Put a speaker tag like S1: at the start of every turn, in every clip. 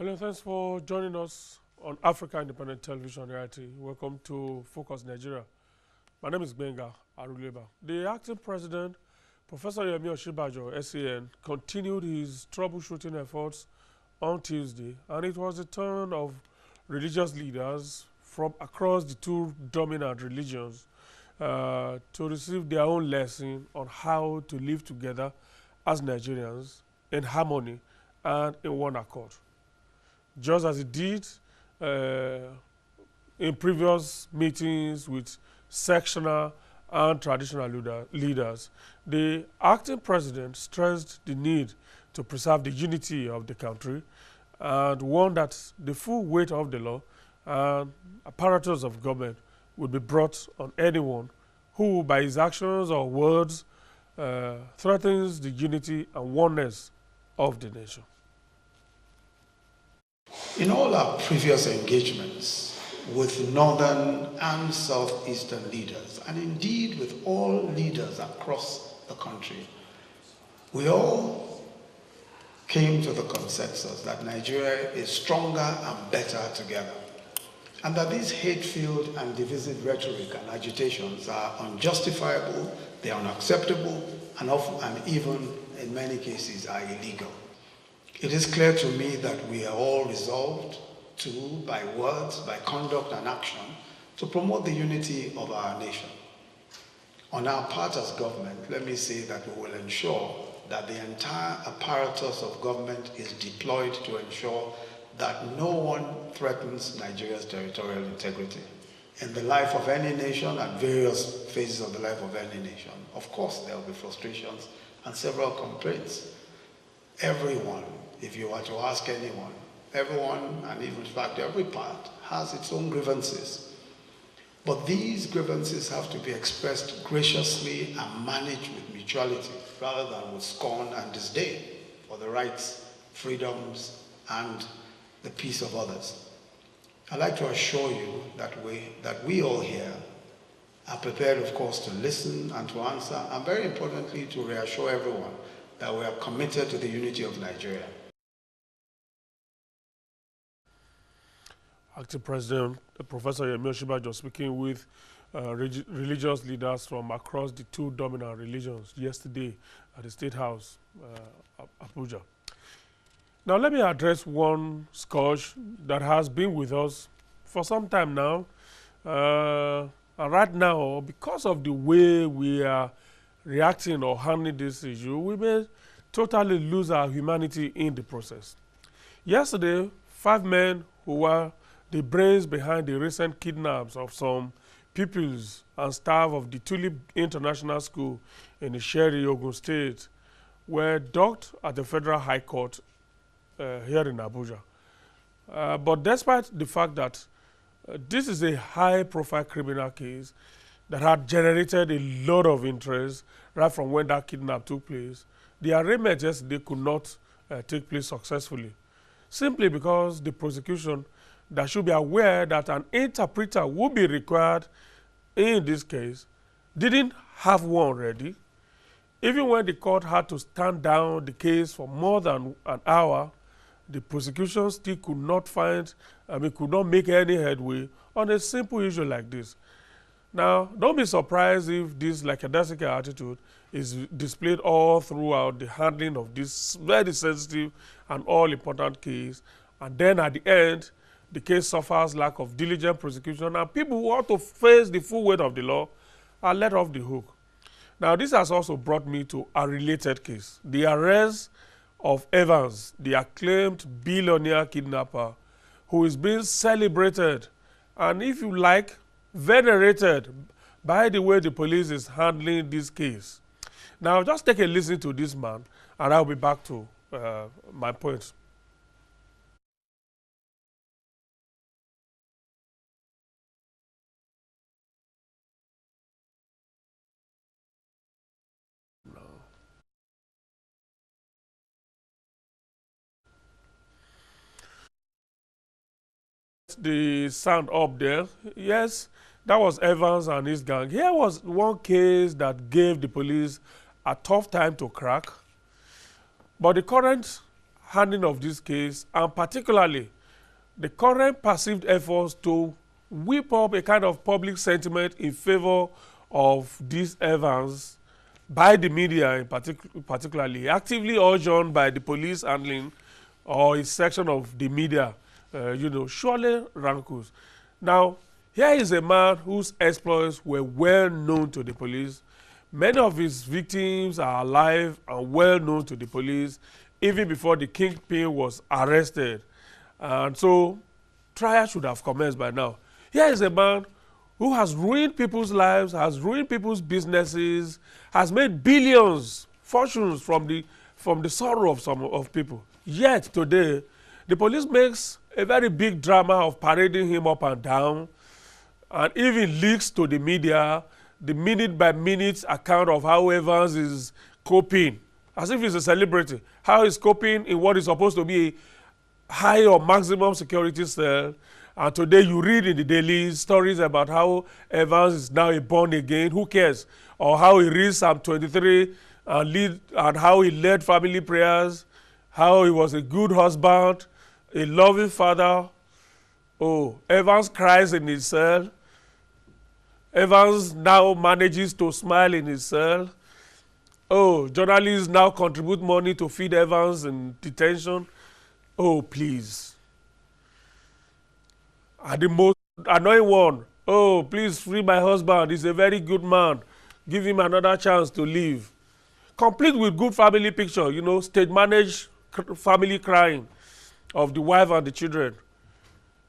S1: Hello, thanks for joining us on Africa Independent Television reality. Welcome to Focus Nigeria. My name is Benga Aruleba. The acting president, Professor Yemi Osinbajo, SAN, continued his troubleshooting efforts on Tuesday, and it was the turn of religious leaders from across the two dominant religions to receive their own lesson on how to live together as Nigerians in harmony and in one accord. Just as it did in previous meetings with sectional and traditional leaders, the acting president stressed the need to preserve the unity of the country and warned that the full weight of the law and apparatus of government would be brought on anyone who, by his actions or words, threatens the unity and oneness of the nation.
S2: In all our previous engagements with northern and southeastern leaders, and indeed with all leaders across the country, we all came to the consensus that Nigeria is stronger and better together, and that these hate-filled and divisive rhetoric and agitations are unjustifiable, they are unacceptable, and often, and even in many cases, are illegal. It is clear to me that we are all resolved to, by words, by conduct and action, to promote the unity of our nation. On our part as government, let me say that we will ensure that the entire apparatus of government is deployed to ensure that no one threatens Nigeria's territorial integrity. In the life of any nation, at various phases of the life of any nation, of course there will be frustrations and several complaints. Everyone, if you were to ask anyone, everyone, and even in fact every part, has its own grievances. But these grievances have to be expressed graciously and managed with mutuality, rather than with scorn and disdain for the rights, freedoms, and the peace of others. I'd like to assure you that we all here are prepared, of course, to listen and to answer, and very importantly, to reassure everyone that we are committed to the unity of Nigeria.
S1: Acting President Professor Yemi Osinbajo speaking with religious leaders from across the two dominant religions yesterday at the State House, Abuja. Now let me address one scourge that has been with us for some time now. And right now, because of the way we are reacting or handling this issue, we may totally lose our humanity in the process. Yesterday, 5 men who were the brains behind the recent kidnaps of some pupils and staff of the Tulip International School in Isheri, Ogun State, were docked at the Federal High Court here in Abuja. But despite the fact that this is a high-profile criminal case that had generated a lot of interest right from when that kidnap took place, the arraignment yesterday could not take place successfully, simply because the prosecution that should be aware that an interpreter would be required in this case didn't have one ready. Even when the court had to stand down the case for more than an hour, the prosecution still could not make any headway on a simple issue like this. Now, don't be surprised if this lackadaisical attitude is displayed all throughout the handling of this very sensitive and all-important case, and then at the end, the case suffers lack of diligent prosecution, and people who want to face the full weight of the law are let off the hook. Now, this has also brought me to a related case, the arrest of Evans, the acclaimed billionaire kidnapper, who is being celebrated and, if you like, venerated by the way the police is handling this case. Now, just take a listen to this man, and I'll be back to my point. The sound up there. Yes, that was Evans and his gang. Here was one case that gave the police a tough time to crack, but the current handling of this case, and particularly the current perceived efforts to whip up a kind of public sentiment in favor of this Evans by the media, in particularly actively urged on by the police handling or a section of the media, surely rankles. Now, here is a man whose exploits were well known to the police. Many of his victims are alive and well known to the police, even before the kingpin was arrested. And so, trial should have commenced by now. Here is a man who has ruined people's lives, has ruined people's businesses, has made billions, fortunes from the sorrow of people. Yet today, the police makes a very big drama of parading him up and down, and even leaks to the media the minute-by-minute account of how Evans is coping, as if he's a celebrity, how he's coping in what is supposed to be a high or maximum security cell. And today you read in the dailies stories about how Evans is now a born again. Who cares? Or how he reads Psalm 23 and how he led family prayers, how he was a good husband, a loving father. Oh, Evans cries in his cell. Evans now manages to smile in his cell. Oh, journalists now contribute money to feed Evans in detention. Oh, please. And the most annoying one, oh, please free my husband. He's a very good man. Give him another chance to live. Complete with good family picture, stage managed family crying of the wife and the children.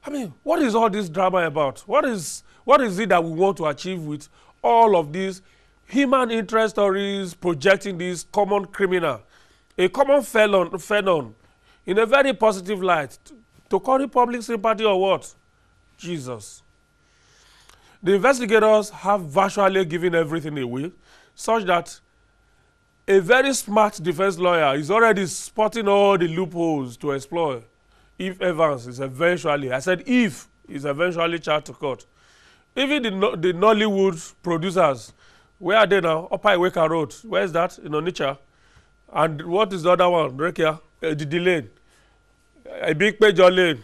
S1: I mean, what is all this drama about? What is it that we want to achieve with all of these human interest stories projecting this common criminal, a common felon in a very positive light, to curry public sympathy or what? Jesus. The investigators have virtually given everything away, such that a very smart defense lawyer is already spotting all the loopholes to explore if Evans is eventually, I said if, is eventually charged to court. Even the Nollywood producers, where are they now? Upper Iweka Road. Where is that? In Onitsha. And what is the other one? Rekia, the lane. A big page lane.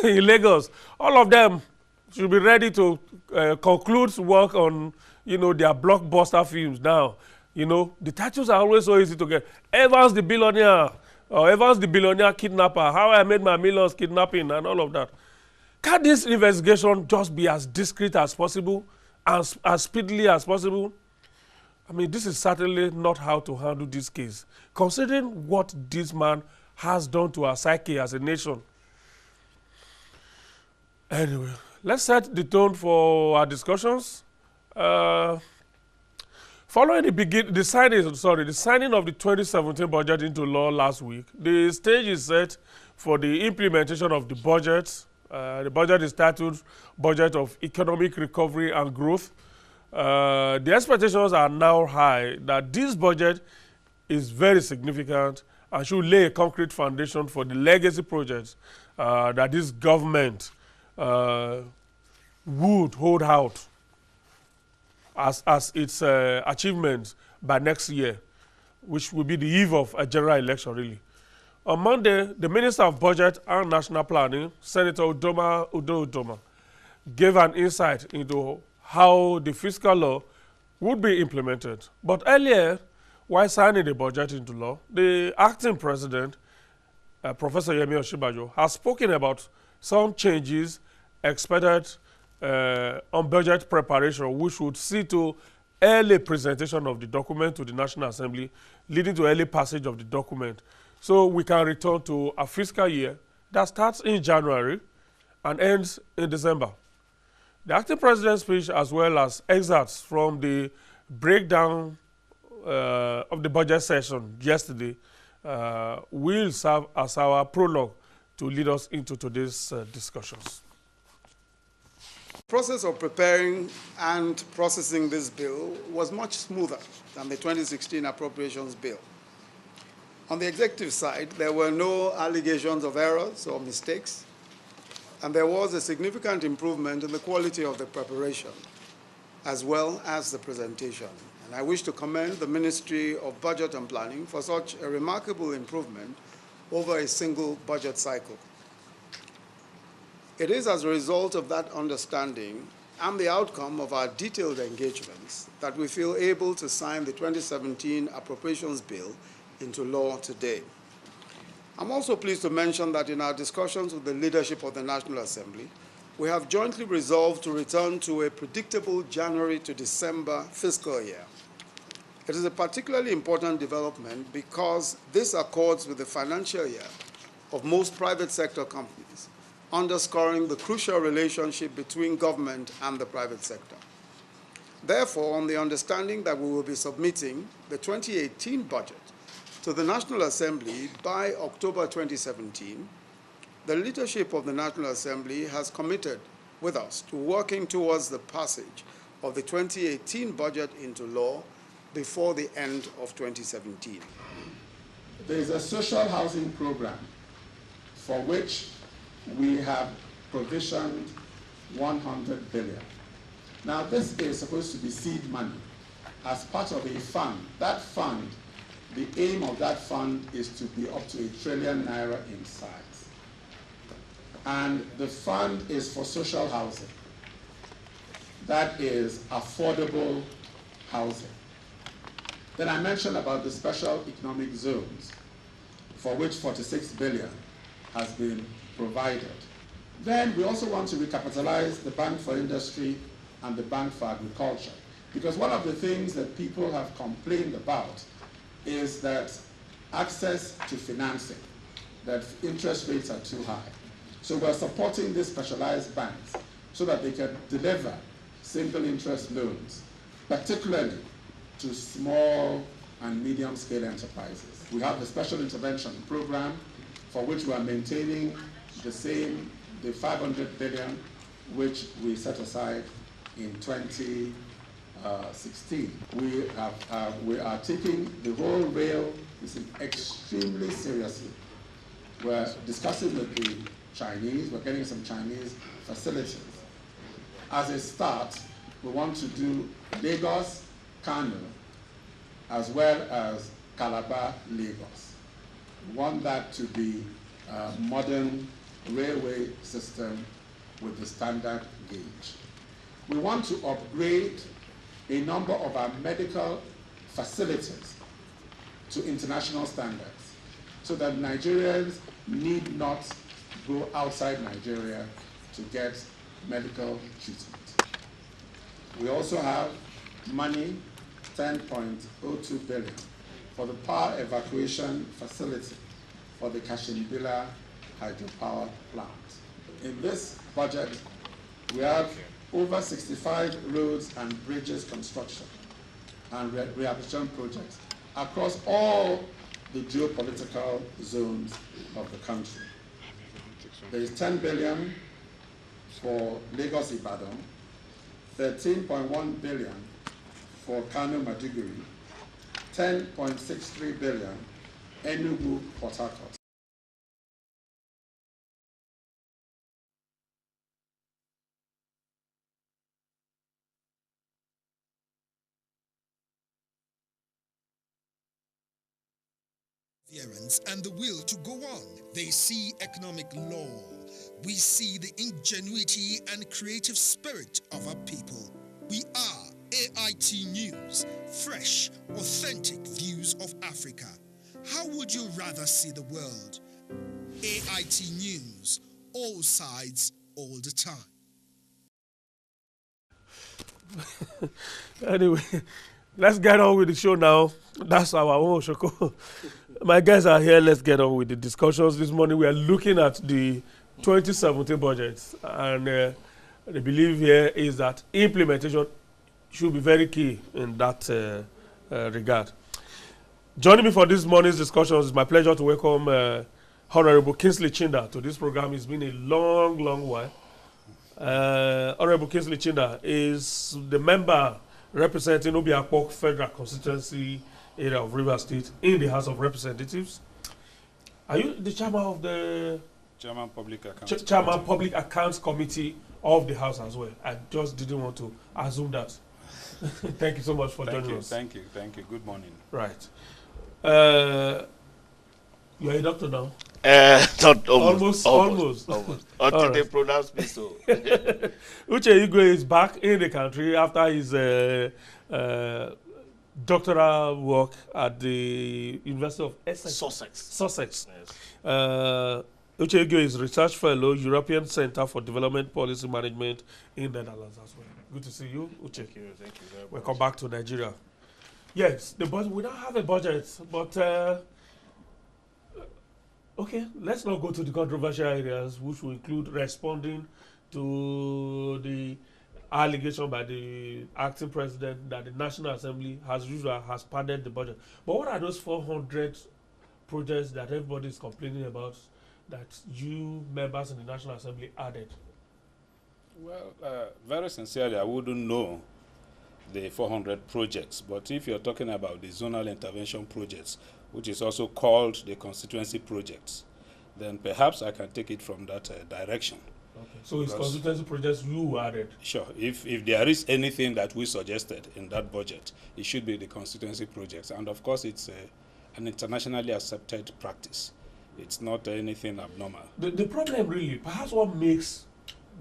S1: In Lagos. All of them should be ready to conclude work on, their blockbuster films now. The titles are always so easy to get. Evans the Billionaire, or Evans the Billionaire Kidnapper, How I Made My Millions Kidnapping, and all of that. Can this investigation just be as discreet as possible, as speedily as possible? I mean, this is certainly not how to handle this case, considering what this man has done to our psyche as a nation. Anyway, let's set the tone for our discussions. Following the signing of the 2017 budget into law last week, the stage is set for the implementation of the budget. The budget is titled Budget of Economic Recovery and Growth. The expectations are now high that this budget is very significant and should lay a concrete foundation for the legacy projects that this government would hold out as its achievements by next year, which will be the eve of a general election, really. On Monday, the Minister of Budget and National Planning, Senator Udo Udoma, gave an insight into how the fiscal law would be implemented. But earlier, while signing the budget into law, the acting president, Professor Yemi Osinbajo, has spoken about some changes expected on budget preparation, which would see to early presentation of the document to the National Assembly, leading to early passage of the document. So we can return to a fiscal year that starts in January and ends in December. The acting president's speech, as well as excerpts from the breakdown of the budget session yesterday, will serve as our prologue to lead us into today's discussions.
S3: The process of preparing and processing this bill was much smoother than the 2016 appropriations bill. On the executive side, there were no allegations of errors or mistakes, and there was a significant improvement in the quality of the preparation, as well as the presentation. And I wish to commend the Ministry of Budget and Planning for such a remarkable improvement over a single budget cycle. It is as a result of that understanding and the outcome of our detailed engagements that we feel able to sign the 2017 Appropriations Bill into law today. I'm also pleased to mention that in our discussions with the leadership of the National Assembly, we have jointly resolved to return to a predictable January to December fiscal year. It is a particularly important development because this accords with the financial year of most private sector companies, underscoring the crucial relationship between government and the private sector. Therefore, on the understanding that we will be submitting the 2018 budget to the National Assembly by October 2017, the leadership of the National Assembly has committed with us to working towards the passage of the 2018 budget into law before the end of 2017.
S4: There is a social housing program for which we have provisioned 100 billion. Now, this is supposed to be seed money as part of a fund. That fund, the aim of that fund is to be up to ₦1 trillion in size. And the fund is for social housing. That is affordable housing. Then I mentioned about the special economic zones, for which 46 billion has been provided. Then we also want to recapitalize the Bank for Industry and the Bank for Agriculture, because one of the things that people have complained about is that access to financing, that interest rates are too high. So we're supporting these specialized banks so that they can deliver single interest loans, particularly to small and medium-scale enterprises. We have the special intervention program for which we are maintaining the 500 billion which we set aside in 2016. We are taking the whole rail extremely seriously. We're discussing with the Chinese, we're getting some Chinese facilities. As a start, we want to do Lagos, Kano, as well as Calabar, Lagos. We want that to be a modern railway system with the standard gauge. We want to upgrade a number of our medical facilities to international standards so that Nigerians need not go outside Nigeria to get medical treatment. We also have money, 10.02 billion, for the power evacuation facility for the Kashimbila hydropower plant. In this budget, we have over 65 roads and bridges construction and rehabilitation projects across all the geopolitical zones of the country. There is 10 billion for Lagos Ibadan, 13.1 billion for Kano Maiduguri, 10.63 billion Enugu Port Harcourt.
S5: And the will to go on. They see economic law. We see the ingenuity and creative spirit of our people. We are AIT News, fresh, authentic views of Africa. How would you rather see the world? AIT News, all sides, all the time.
S1: Anyway, let's get on with the show now. That's our own show. My guys are here. Let's get on with the discussions. This morning we are looking at the 2017 budget, and the belief here is that implementation should be very key in that regard. Joining me for this morning's discussions, it's my pleasure to welcome Honorable Kingsley Chinda to this program. It's been a long while. Honorable Kingsley Chinda is the member representing Obiakpok Federal Constituency area of Rivers State in the House of Representatives. Are you the chairman of the
S6: Chairman Public Accounts
S1: Chairman Public Accounts Committee of the House as well? I just didn't want to assume that. Thank you so much for
S6: Thank
S1: joining
S6: you,
S1: us.
S6: thank you, thank you. Good morning.
S1: Right. You're a doctor now?
S7: Not almost.
S1: Almost.
S7: Until
S1: All
S7: they
S1: right.
S7: pronounce me so.
S1: Uche Igwe is back in the country after his doctoral work at the University of Essex. Sussex.
S7: Yes.
S1: Uche Igwe is research fellow, European Center for Development Policy Management in Netherlands as well. Good to see you, Uche.
S7: Thank you very much.
S1: Welcome back to Nigeria. Yes, the budget. We don't have a budget, but okay, let's not go to the controversial areas, which will include responding to the allegation by the acting president that the National Assembly, as usual, has padded the budget. But what are those 400 projects that everybody is complaining about that you members in the National Assembly added?
S6: Well, very sincerely, I wouldn't know the 400 projects, but if you're talking about the zonal intervention projects, which is also called the constituency projects, then perhaps I can take it from that direction.
S1: Okay. So it's constituency projects you added?
S6: Sure. If there is anything that we suggested in that budget, it should be the constituency projects. And of course, it's an internationally accepted practice. It's not anything abnormal.
S1: The problem really, perhaps what makes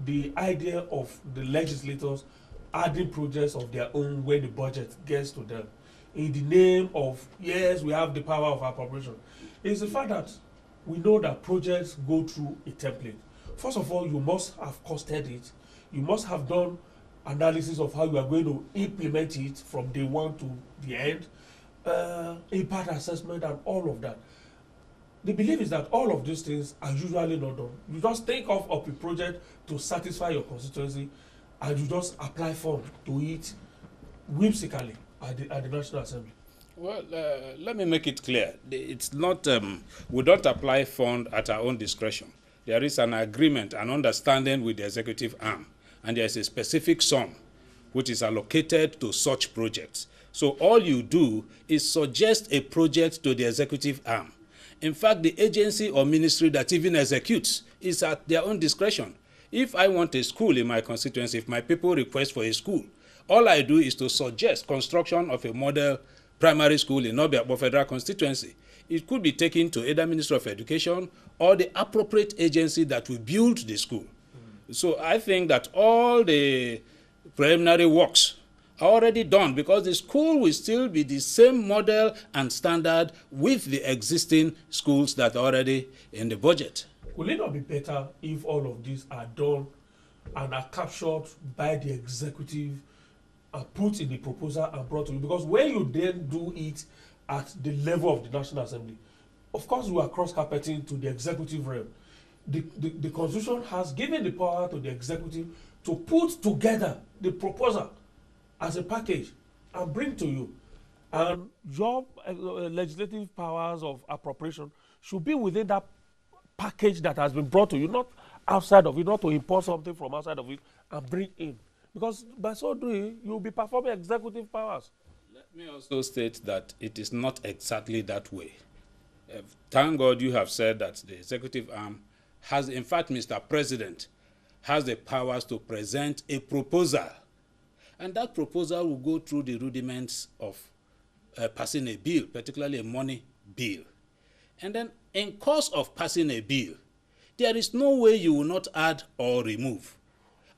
S1: the idea of the legislators adding projects of their own when the budget gets to them, in the name of, yes, we have the power of appropriation, is the fact that we know that projects go through a template. First of all, you must have costed it. You must have done analysis of how you are going to implement it from day one to the end, impact assessment and all of that. The belief is that all of these things are usually not done. You just think of a project to satisfy your constituency and you just apply funds to it whimsically at the National Assembly.
S6: Well, let me make it clear. It's not, we don't apply fund at our own discretion. There is an agreement, an understanding with the executive arm, and there is a specific sum which is allocated to such projects. So all you do is suggest a project to the executive arm. In fact, the agency or ministry that even executes is at their own discretion. If I want a school in my constituency, if my people request for a school, all I do is to suggest construction of a model primary school in Obiakpo Federal Constituency. It could be taken to either Ministry of Education or the appropriate agency that will build the school. So I think that all the preliminary works are already done because the school will still be the same model and standard with the existing schools that are already in the budget.
S1: Will it not be better if all of these are done and are captured by the executive and put in the proposal and brought to you? Because when you then do it at the level of the National Assembly, of course you are cross-carpeting to the executive realm. The Constitution has given the power to the executive to put together the proposal as a package and bring to you. And your legislative powers of appropriation should be within that package that has been brought to you, not outside of it, not to import something from outside of it and bring in. Because by so doing, you will be performing executive powers.
S6: Let me also state that it is not exactly that way. Thank God you have said that the executive arm has, in fact, Mr. President, has the powers to present a proposal. And that proposal will go through the rudiments of passing a bill, particularly a money bill. And then in course of passing a bill, there is no way you will not add or remove.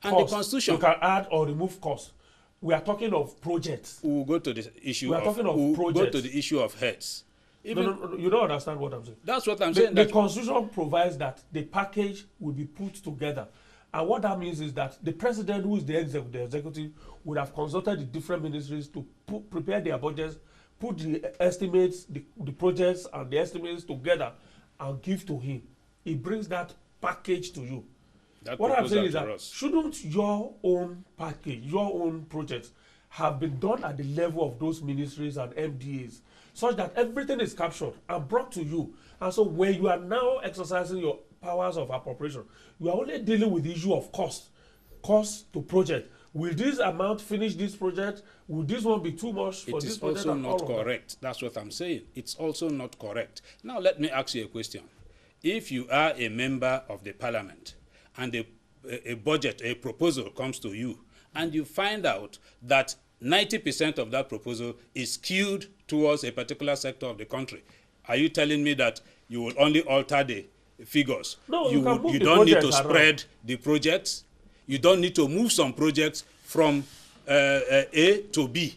S6: And
S1: Cost.
S6: the Constitution...
S1: You can add or remove costs. We are talking of projects.
S6: We will go to the issue
S1: We are talking of
S6: we'll go
S1: projects.
S6: to the issue of heads. Even,
S1: No, you don't understand what I'm saying.
S6: That's what I'm
S1: The
S6: saying. that
S1: Constitution provides that the package will be put together. And what that means is that the president, who is the executive, would have consulted the different ministries to prepare their budgets, put the estimates, the projects and the estimates together and give to him. He brings that package to you.
S6: that
S1: What I'm saying is
S6: proposal
S1: that
S6: to us.
S1: shouldn't your own package, your own projects have been done at the level of those ministries and MDAs such that everything is captured and brought to you? And so when you are now exercising your powers of appropriation, you are only dealing with the issue of cost to project. Will this amount finish this project? Will this one be too much for
S6: It
S1: this
S6: is
S1: project?
S6: also
S1: and all
S6: not
S1: of that?
S6: correct. That's what I'm saying. It's also not correct. Now let me ask you a question. If you are a member of the parliament and a budget, a proposal comes to you, and you find out that 90% of that proposal is skewed towards a particular sector of the country. Are you telling me that you will only alter the figures?
S1: No,
S6: you
S1: can move the
S6: don't need to
S1: projects
S6: spread
S1: around.
S6: the projects. You don't need to move some projects from A to B.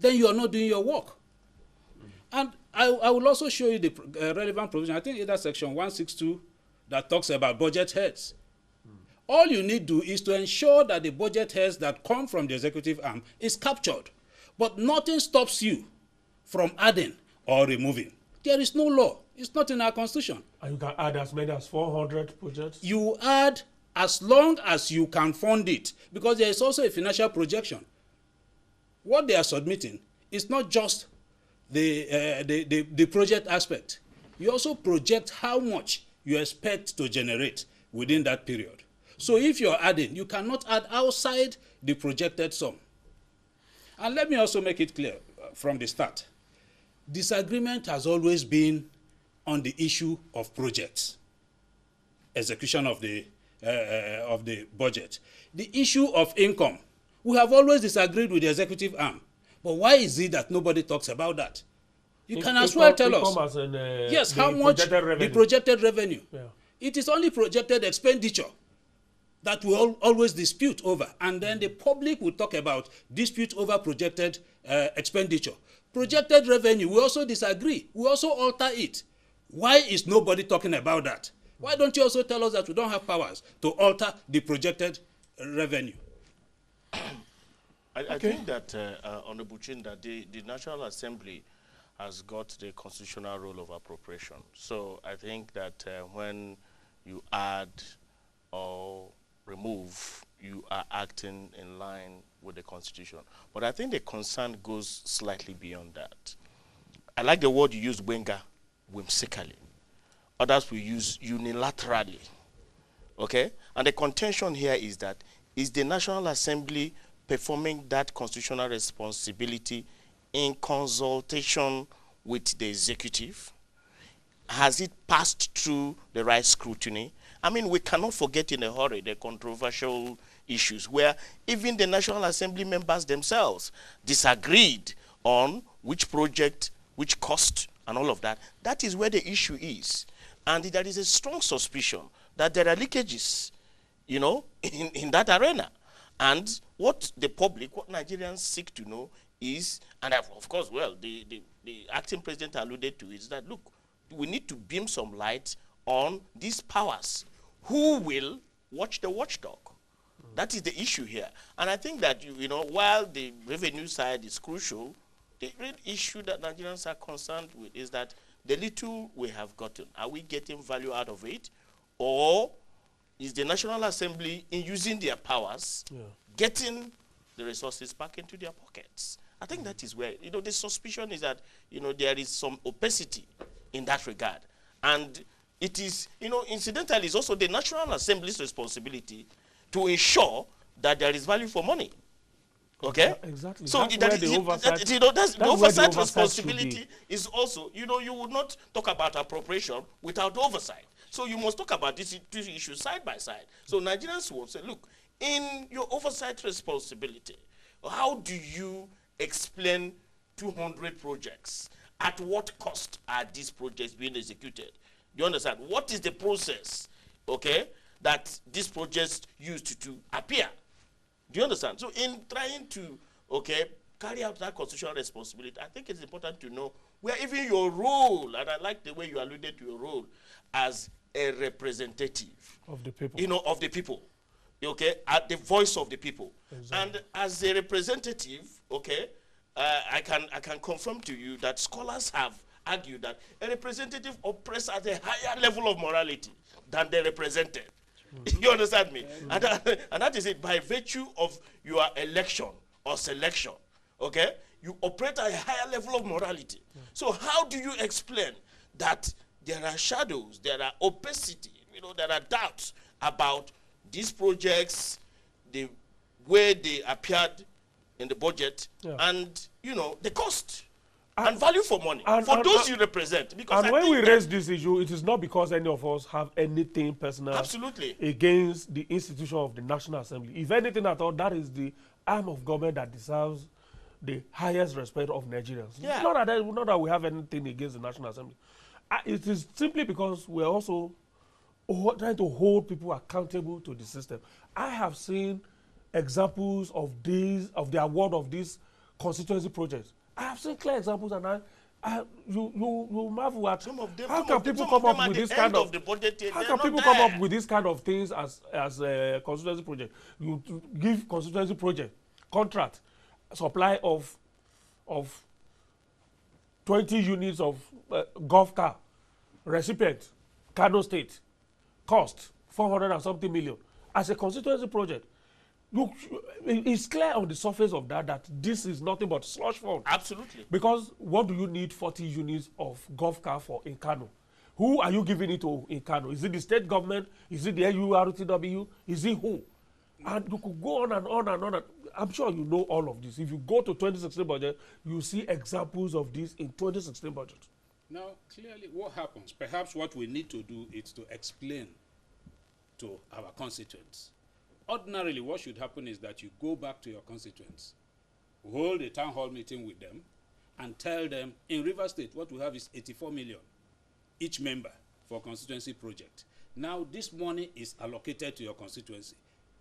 S6: Then you are not doing your work. And I will also show you the relevant provision. I think either section 162 that talks about budget heads. All you need to do is to ensure that the budget heads that come from the executive arm is captured. But nothing stops you from adding or removing. There is no law. It's not in our constitution.
S1: And you can add as many as 400 projects?
S6: You add as long as you can fund it, because there is also a financial projection. What they are submitting is not just the project aspect. You also project how much you expect to generate within that period. So if you're adding, you cannot add outside the projected sum. And let me also make it clear from the start. Disagreement has always been on the issue of projects, execution of the budget. The issue of income, we have always disagreed with the executive arm. But why is it that nobody talks about that? You can as well tell us. Yes, how much the projected revenue. Yeah. It is only projected expenditure that we always dispute over. And then the public will talk about dispute over projected expenditure. Projected revenue, we also disagree. We also alter it. Why is nobody talking about that? Why don't you also tell us that we don't have powers to alter the projected revenue?
S7: I think that, Honorable Chinda, the National Assembly has got the constitutional role of appropriation. So I think that when you add or remove, you are acting in line with the Constitution. But I think the concern goes slightly beyond that. I like the word you use, Wenga, whimsically. Others will use unilaterally. Okay? And the contention here is that, is the National Assembly performing that constitutional responsibility in consultation with the executive? Has it passed through the right scrutiny? I mean, we cannot forget in a hurry the controversial issues where even the National Assembly members themselves disagreed on which project, which cost, and all of that. That is where the issue is. And there is a strong suspicion that there are leakages, you know, in that arena. And what the public, what Nigerians seek to know is, and of course, well, the acting president alluded to is that, look, we need to beam some light on these powers. Who will watch the watchdog? That is the issue here. And I think that, you know, while the revenue side is crucial, the real issue that Nigerians are concerned with is that the little we have gotten, are we getting value out of it? Or is the National Assembly, in using their powers, getting the resources back into their pockets? I think that is where, you know, the suspicion is that, you know, there is some opacity in that regard. And it is, you know, incidentally, it's also the National Assembly's responsibility to ensure that there is value for money. Okay?
S1: Exactly.
S7: So
S1: that's
S7: the oversight responsibility is also, you know, you would not talk about appropriation without oversight. So you must talk about these two issues side by side. So Nigerians will say, look, in your oversight responsibility, how do you explain 200 projects? At what cost are these projects being executed? Do you understand? What is the process, okay, that these projects used to appear? Do you understand? So in trying to, okay, carry out that constitutional responsibility, I think it's important to know where even your role, and I like the way you alluded to your role as a representative
S1: of the people.
S7: You know, of the people, okay, at the voice of the people. Exactly. And as a representative, okay, I can confirm to you that scholars have argued that a representative operates at a higher level of morality than the represented. You understand me? And that is it, by virtue of your election or selection, okay? You operate at a higher level of morality. So how do you explain that there are shadows, there are opacity, you know, there are doubts about these projects, the way they appeared in the budget, and, you know, the cost and value for money for those you represent? Because
S1: and when we raise this issue, it is not because any of us have anything personal against the institution of the National Assembly. If anything at all, that is the arm of government that deserves the highest respect of Nigerians.
S7: Yeah.
S1: Not that we have anything against the National Assembly. It is simply because we're also trying to hold people accountable to the system. I have seen examples of the award of these constituency projects. I have seen clear examples, and you marvel at
S7: Some of them,
S1: how can people come up with this kind of things as a constituency project? You give constituency project contract supply of 20 units of golf car recipient Kano State cost 400 and something million as a constituency project. Look, it's clear on the surface of that this is nothing but slush fund.
S7: Absolutely.
S1: Because what do you need 40 units of golf car for in Kano? Who are you giving it to in Kano? Is it the state government? Is it the NURTW? Is it who? And you could go on and on and on. I'm sure you know all of this. If you go to 2016 budget, you see examples of this in 2016 budget.
S6: Now, clearly, what happens? Perhaps what we need to do is to explain to our constituents. Ordinarily, what should happen is that you go back to your constituents, hold a town hall meeting with them, and tell them, in Rivers State, what we have is 84 million each member for constituency project. Now, this money is allocated to your constituency.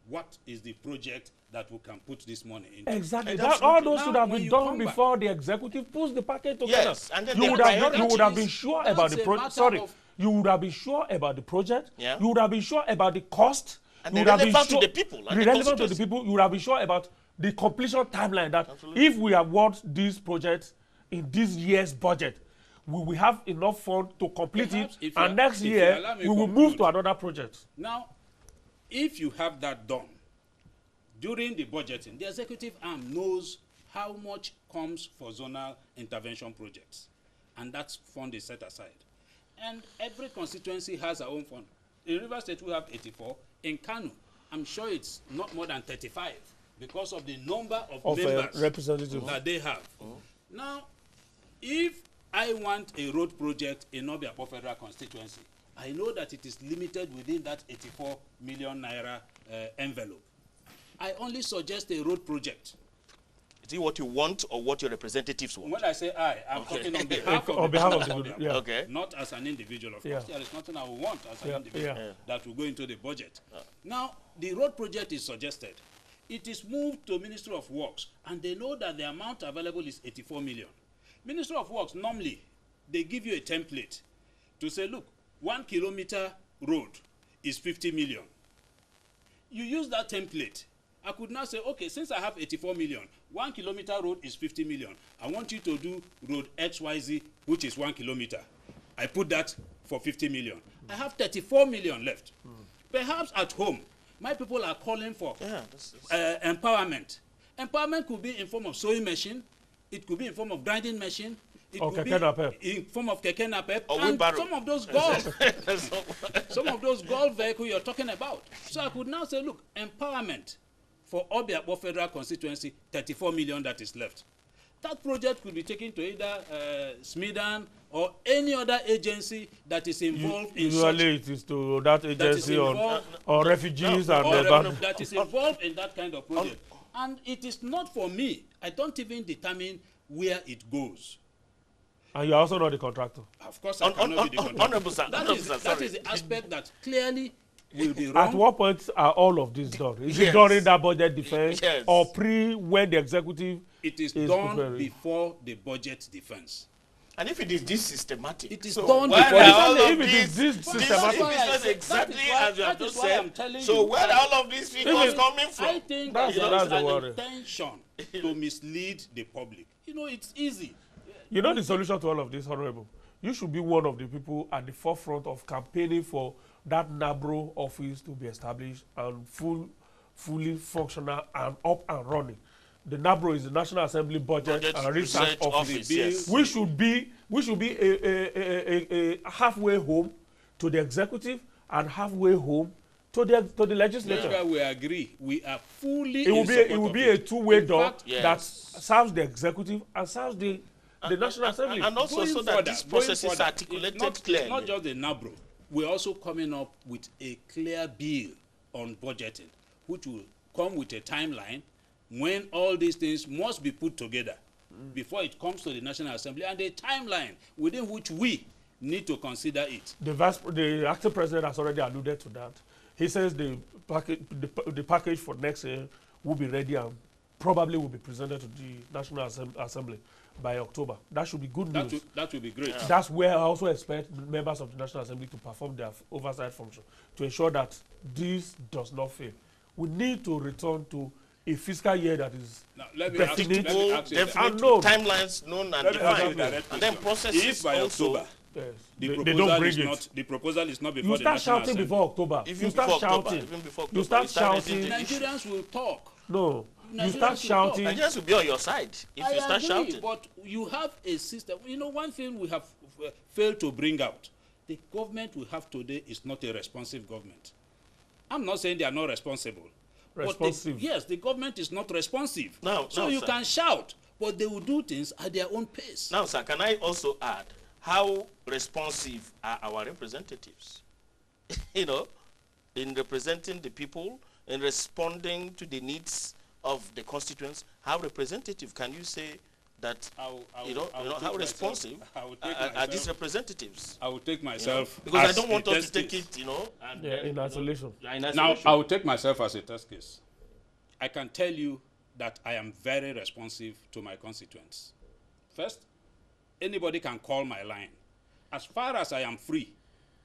S6: What is the project that we can put this money into?
S1: Exactly. All those should have been done before the executive puts the package together.
S7: Yes, and then
S1: you would have been sure about the project. Sorry, you would have been sure about the project.
S7: Yeah.
S1: You would have been sure about the cost.
S7: And the relevant to the people.
S1: Relevant to the people. You would have been sure about the completion timeline. That if we award these projects in this year's budget, we will have enough funds to complete it, and next year we will move to another project.
S6: Now, if you have that done during the budgeting, the executive arm knows how much comes for zonal intervention projects, and that fund is set aside. And every constituency has their own fund. In Rivers State, we have 84. In Kano, I'm sure it's not more than 35 because of the number of members
S1: representatives
S6: that they have. Now, if I want a road project in Obiakpo Federal Constituency, I know that it is limited within that 84 million naira envelope. I only suggest a road project.
S7: Is it what you want or what your representatives want?
S6: When I say I'm talking on behalf of
S1: yeah.
S7: Okay.
S6: Not as an individual. Of course, there is nothing I will want as an individual that will go into the budget. Now, the road project is suggested. It is moved to Ministry of Works, and they know that the amount available is 84 million. Ministry of Works, normally, they give you a template to say, look, 1 kilometer road is 50 million. You use that template. I could now say, okay, since I have 84 million, 1 kilometer road is 50 million. I want you to do road XYZ, which is 1 kilometer. I put that for 50 million. I have 34 million left. Perhaps at home, my people are calling for empowerment. Empowerment could be in form of sewing machine. It could be in form of grinding machine. It could be in form of keke napep. And some of those golf vehicles you're talking about. So I could now say, look, empowerment for Obiakpo Federal Constituency, 34 million that is left. That project could be taken to either SMIDAN or any other agency that is involved in
S1: usually it is to that agency or refugees
S6: that is involved in that kind of project. And it is not for me. I don't even determine where it goes.
S1: And you're also not the contractor.
S6: Of course, I cannot be the contractor. That is the aspect that clearly will be wrong.
S1: At what point are all of this done? Is it during that budget defense or when the executive?
S6: It is done preparing? Before the budget defense.
S7: And if it is this systematic,
S6: it is done before.
S1: If it is this systematic,
S7: business exactly as you have just said. So where are all of these figures coming from?
S6: I think that's an intention to mislead the public. You know, it's easy.
S1: You know the solution to all of this, Honorable? You should be one of the people at the forefront of campaigning for that NABRO office to be established and fully functional and up and running. The NABRO is the National Assembly Budget and Research Office.
S7: Yes.
S1: We should be a halfway home to the executive and halfway home to the legislature.
S6: That's why we agree. We are fully.
S1: It will be a two-way door that serves the executive and serves the National Assembly.
S7: And also so that this process is articulated clearly.
S6: It's not just the NABRO. We're also coming up with a clear bill on budgeting, which will come with a timeline when all these things must be put together before it comes to the National Assembly, and a timeline within which we need to consider it.
S1: The acting president has already alluded to that. He says the package for next year will be ready and probably will be presented to the National Assembly by October. That should be good news.
S6: That would be great.
S1: Yeah. That's where I also expect members of the National Assembly to perform their oversight function to ensure that this does not fail. We need to return to a fiscal year that is
S7: definite timelines known and defined, and then processes
S6: by
S7: also.
S6: October.
S1: Yes.
S6: They don't bring it. The proposal is not before
S1: you
S6: the
S1: start
S6: National
S1: shouting
S6: Assembly.
S1: before October.
S7: Even before October.
S1: You start shouting.
S6: Nigerians will talk.
S1: No.
S6: Nigerians
S1: you start shouting.
S7: Nigerians will be on your side if you start
S6: agree,
S7: shouting.
S6: But you have a system. You know, one thing we have failed to bring out: the government we have today is not a responsive government. I'm not saying they are not responsible.
S1: Responsive.
S6: Yes, the government is not responsive.
S7: Now,
S6: you
S7: sir,
S6: can shout, but they will do things at their own pace.
S7: Now, sir, can I also add how responsive are our representatives? You know, in representing the people, in responding to the needs of the constituents, how representative can you say that, how responsive are these representatives?
S6: I will take myself
S7: because I don't want us to take it, and
S1: in isolation.
S6: Now, I will take myself as a test case. I can tell you that I am very responsive to my constituents. First, anybody can call my line. As far as I am free,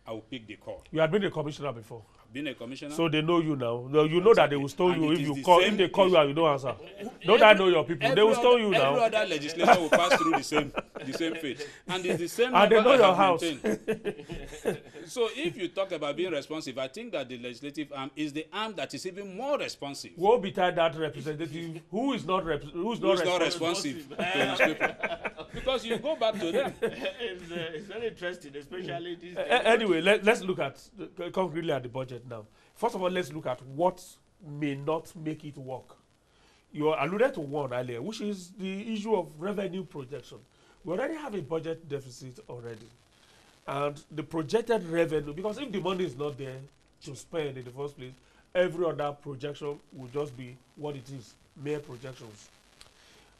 S6: I will pick the call.
S1: You had been a commissioner before.
S6: Been a commissioner.
S1: So they know you now. You know that they will stone you if you call. If they call you and you don't answer. Don't I know your people? They will stone you now.
S6: Every other legislator will pass through the same fate, and it's the same.
S1: And they know your house.
S6: So if you talk about being responsive, I think that the legislative arm is the arm that is even more responsive.
S1: Woe betide that representative who is not responsive
S6: to his people. Because you go back to them.
S7: It's very interesting, especially this.
S1: Anyway, let's look at concretely at the budget now. First of all, let's look at what may not make it work. You alluded to one earlier, which is the issue of revenue projection. We already have a budget deficit already. And the projected revenue, because if the money is not there to spend in the first place, every other projection will just be what it is, mere projections.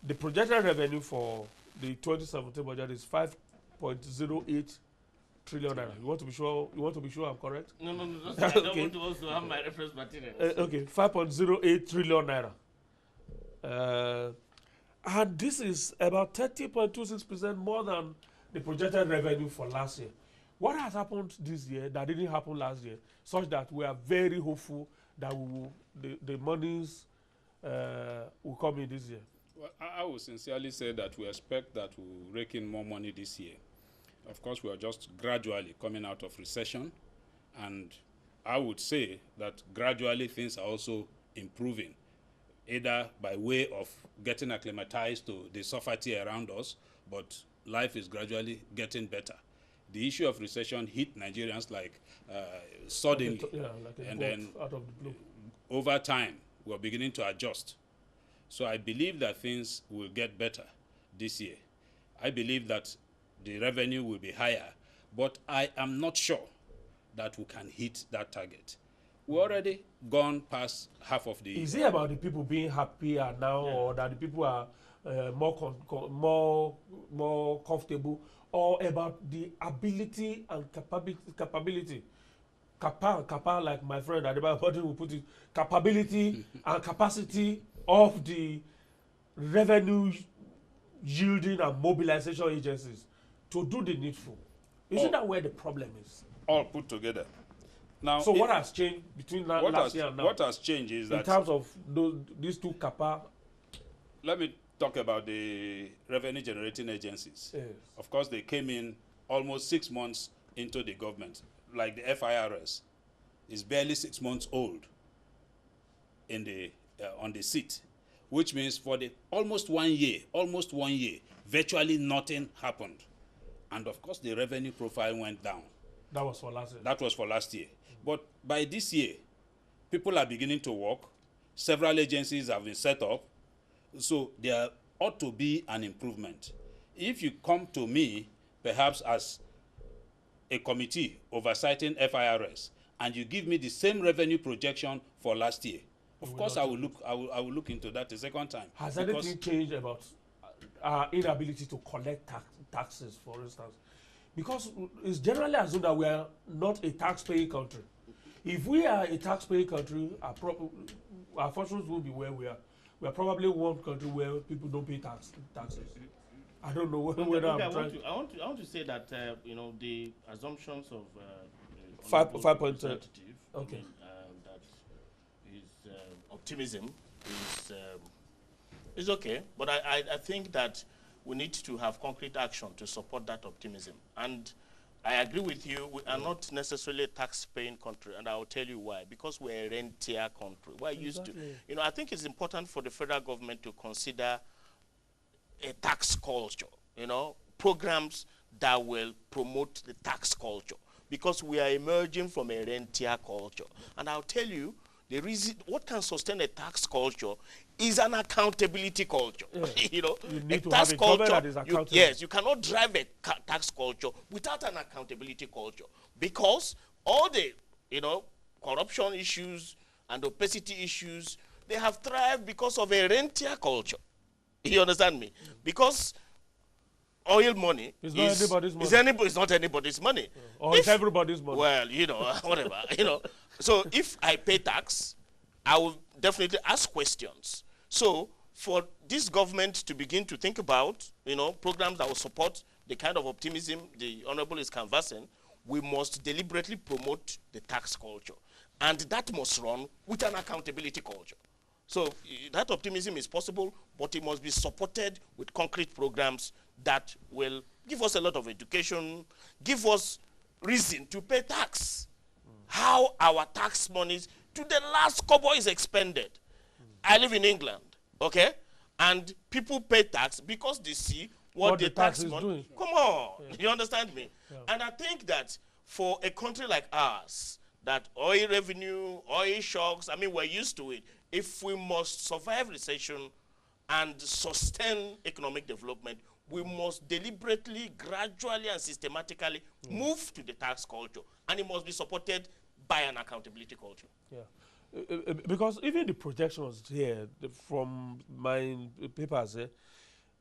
S1: The projected revenue for the 2017 budget is 5.08 trillion naira. You want to be sure I'm correct?
S7: No. I don't want to also have my reference material.
S1: Okay, 5.08 trillion naira. And this is about 30.26% more than the projected revenue for last year. What has happened this year that didn't happen last year, such that we are very hopeful that the monies will come in this year?
S6: Well, I would sincerely say that we expect that we will rake in more money this year. Of course, we are just gradually coming out of recession, and I would say that gradually things are also improving, either by way of getting acclimatized to the safety around us, but life is gradually getting better. The issue of recession hit Nigerians like suddenly, and then
S1: out of the blue.
S6: Over time, we're beginning to adjust. So I believe that things will get better this year. I believe that the revenue will be higher, but I am not sure that we can hit that target. We're already gone past half of the...
S1: Is it about the people being happier now, or that the people are more comfortable, or about the ability and capability? Capa, like my friend Adebayo Bodin will put it, capability and capacity of the revenue yielding and mobilization agencies to do the needful. Isn't that where the problem is?
S6: All put together. Now,
S1: so what has changed between last year and now?
S6: What has changed is that...
S1: In terms of these two CAPA...
S6: Let me talk about the revenue generating agencies.
S1: Yes.
S6: Of course, they came in almost 6 months into the government. Like the FIRS is barely 6 months old in on the seat, which means for the almost one year, virtually nothing happened. And of course, the revenue profile went down.
S1: That was for last year.
S6: That was for last year. But by this year, people are beginning to work. Several agencies have been set up. So there ought to be an improvement. If you come to me, perhaps as a committee oversighting FIRS, and you give me the same revenue projection for last year, Of course, I will look into that a second time.
S1: Has anything changed about our inability to collect taxes, for instance? Because it's generally assumed that we are not a tax-paying country. If we are a tax-paying country, our fortunes will be where we are. We are probably one country where people don't pay taxes. I don't know whether
S7: I
S1: I'm trying.
S7: want to say that the assumptions of
S1: 5%.
S7: representative,
S1: Okay.
S7: that is optimism is okay, but I think that we need to have concrete action to support that optimism. And I agree with you, we are not necessarily a tax-paying country, and I will tell you why. Because we're a rentier country. We're used to, I think it's important for the federal government to consider a tax culture, programs that will promote the tax culture. Because we are emerging from a rentier culture. And I'll tell you, the reason what can sustain a tax culture is an accountability culture.
S1: You need
S7: a
S1: to have a government that is accountable.
S7: Yes, you cannot drive a tax culture without an accountability culture, because all the corruption issues and opacity issues, they have thrived because of a rentier culture. You understand me? Because oil money
S1: is not anybody's money.
S7: It's not anybody's money.
S1: Or it's everybody's money.
S7: Well, whatever. So if I pay tax, I will definitely ask questions. So for this government to begin to think about, programs that will support the kind of optimism the Honorable is canvassing, we must deliberately promote the tax culture. And that must run with an accountability culture. So that optimism is possible, but it must be supported with concrete programs that will give us a lot of education, give us reason to pay tax. How our tax monies to the last kobo is expended. I live in England, okay? And people pay tax because they see what the tax money is doing. Come on, you understand me? Yeah. And I think that for a country like ours, that oil revenue, oil shocks, we're used to it. If we must survive recession and sustain economic development, we must deliberately, gradually, and systematically move to the tax culture. And it must be supported by an accountability culture.
S1: Yeah. Because even the projections here, from my papers,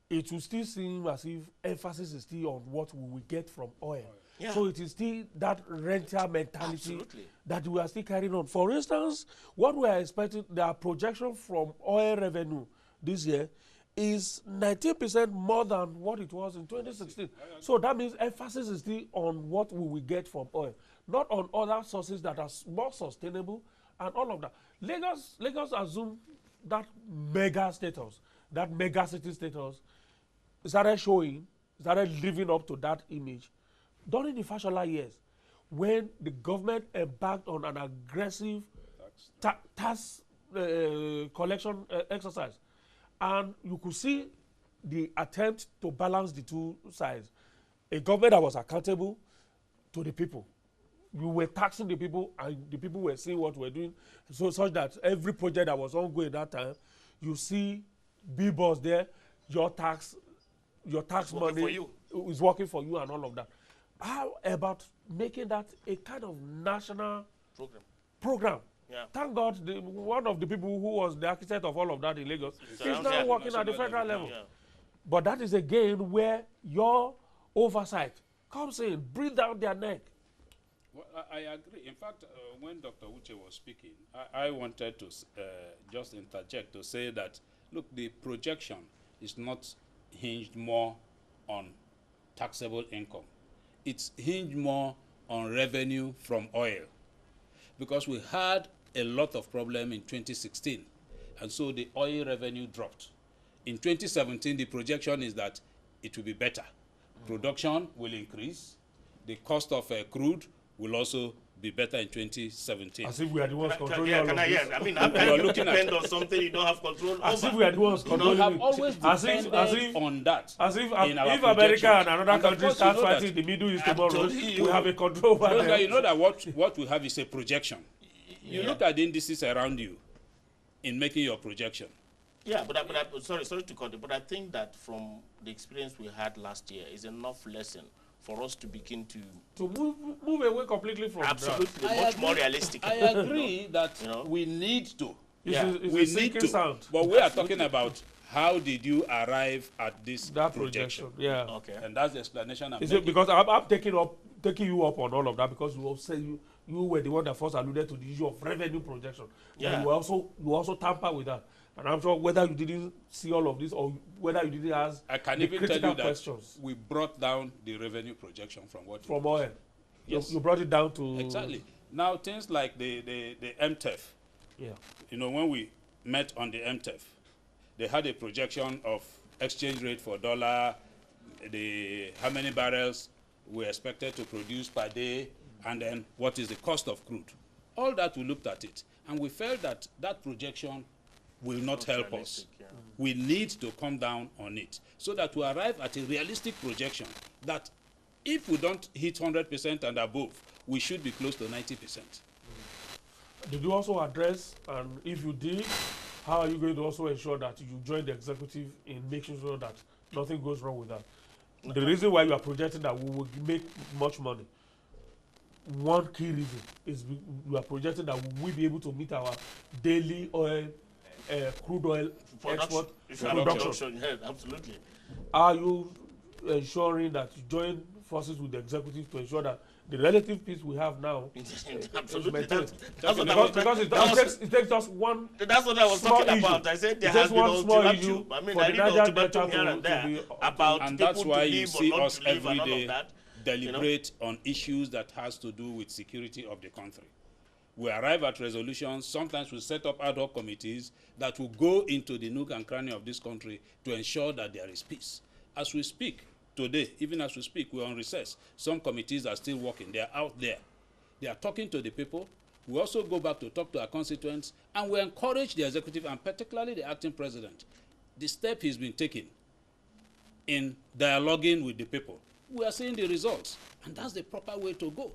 S1: it will still seem as if emphasis is still on what we will get from oil. Yeah. So it is still that renter mentality that we are still carrying on. For instance, what we are expecting, the projection from oil revenue this year is 19% more than what it was in 2016. So that means emphasis is still on what we will get from oil, not on other sources that are more sustainable and all of that. Lagos assumed that mega status, that mega city status, started living up to that image during the Fashola years, when the government embarked on an aggressive tax collection exercise. And you could see the attempt to balance the two sides. A government that was accountable to the people. You were taxing the people, and the people were seeing what we're doing, so such that every project that was ongoing that time, you see billboards there, your tax money is working for you and all of that. How about making that a kind of national program? Yeah. Thank God, one of the people who was the architect of all of that in Lagos is now working at the federal level. Yeah. But that is again where your oversight comes in, breathe down their neck.
S6: Well, I agree. In fact, when Dr. Uche was speaking, I wanted to just interject to say that, look, the projection is not hinged more on taxable income. It's hinged more on revenue from oil, because we had a lot of problem in 2016, and so the oil revenue dropped. In 2017, the projection is that it will be better. Production will increase. The cost of crude will also be better in 2017.
S1: As if we are the ones controlling all of this.
S7: I mean, how can you depend on something you don't have control over?
S1: As if we are the ones controlling it.
S6: We have always depended on that.
S1: As if America and another country start fighting the Middle East tomorrow, we have a control over them.
S6: You know that what we have is a projection. You look at the indices around you in making your projection.
S7: Yeah, but sorry to cut you, but I think that from the experience we had last year is enough lesson for us to begin to
S1: move away completely from
S7: absolutely much more realistic.
S6: I agree that we need to,
S1: It's
S6: we
S1: a
S6: need
S1: sinking
S6: to.
S1: sound.
S6: But we are talking about how did you arrive at this
S1: That
S6: projection?
S1: Yeah.
S7: Okay.
S6: And that's the explanation I'm
S1: Is
S6: making.
S1: it because I'm taking you up on all of that because you also you were the one that first alluded to the issue of revenue projection.
S7: Yeah.
S1: And you also tamper with that. And I'm sure whether you didn't see all of this or whether you didn't ask
S6: I can
S1: the
S6: even tell
S1: critical
S6: you that
S1: questions
S6: we brought down the revenue projection from what
S1: from oil.
S6: Yes.
S1: You brought it down to
S6: Exactly. Now things like the MTEF,
S1: Yeah.
S6: you know, when we met on the MTEF, they had a projection of exchange rate for dollar, how many barrels we expected to produce per day, and then what is the cost of crude. All that we looked at it, and we felt that that projection will not help us.
S7: Yeah.
S6: We need to come down on it so that we arrive at a realistic projection that if we don't hit 100% and above, we should be close to 90%.
S1: Did you also address, and if you did, how are you going to also ensure that you join the executive in making sure that nothing goes wrong with that? The reason why you are projecting that we will make much money, one key reason is we are projecting that we will be able to meet our daily oil, crude oil export production.
S7: Yeah, absolutely.
S1: Are you ensuring that you join forces with the executive to ensure that the relative peace we have now
S7: Absolutely.
S1: is
S7: That's
S1: maintained?
S7: what
S1: Because it takes just one.
S7: That's what I was
S1: small
S7: talking
S1: issue.
S7: about. I said there
S1: It's
S7: has
S1: just
S7: been
S1: one small
S7: ultimatum.
S1: issue
S7: I mean,
S1: for
S7: I
S1: the
S7: read
S1: Niger
S7: ultimatum
S1: Delta
S7: here and there about
S6: And
S7: people
S6: that's
S7: to
S6: why you
S7: leave or
S6: see
S7: not
S6: us
S7: to leave
S6: every
S7: and all
S6: day
S7: of that.
S6: deliberate on issues that has to do with security of the country. We arrive at resolutions. Sometimes we set up ad hoc committees that will go into the nook and cranny of this country to ensure that there is peace. As we speak today, even as we speak, we're on recess. Some committees are still working. They are out there. They are talking to the people. We also go back to talk to our constituents, and we encourage the executive and particularly the acting president. The step he's been taking in dialoguing with the people, we are seeing the results, and that's the proper way to go.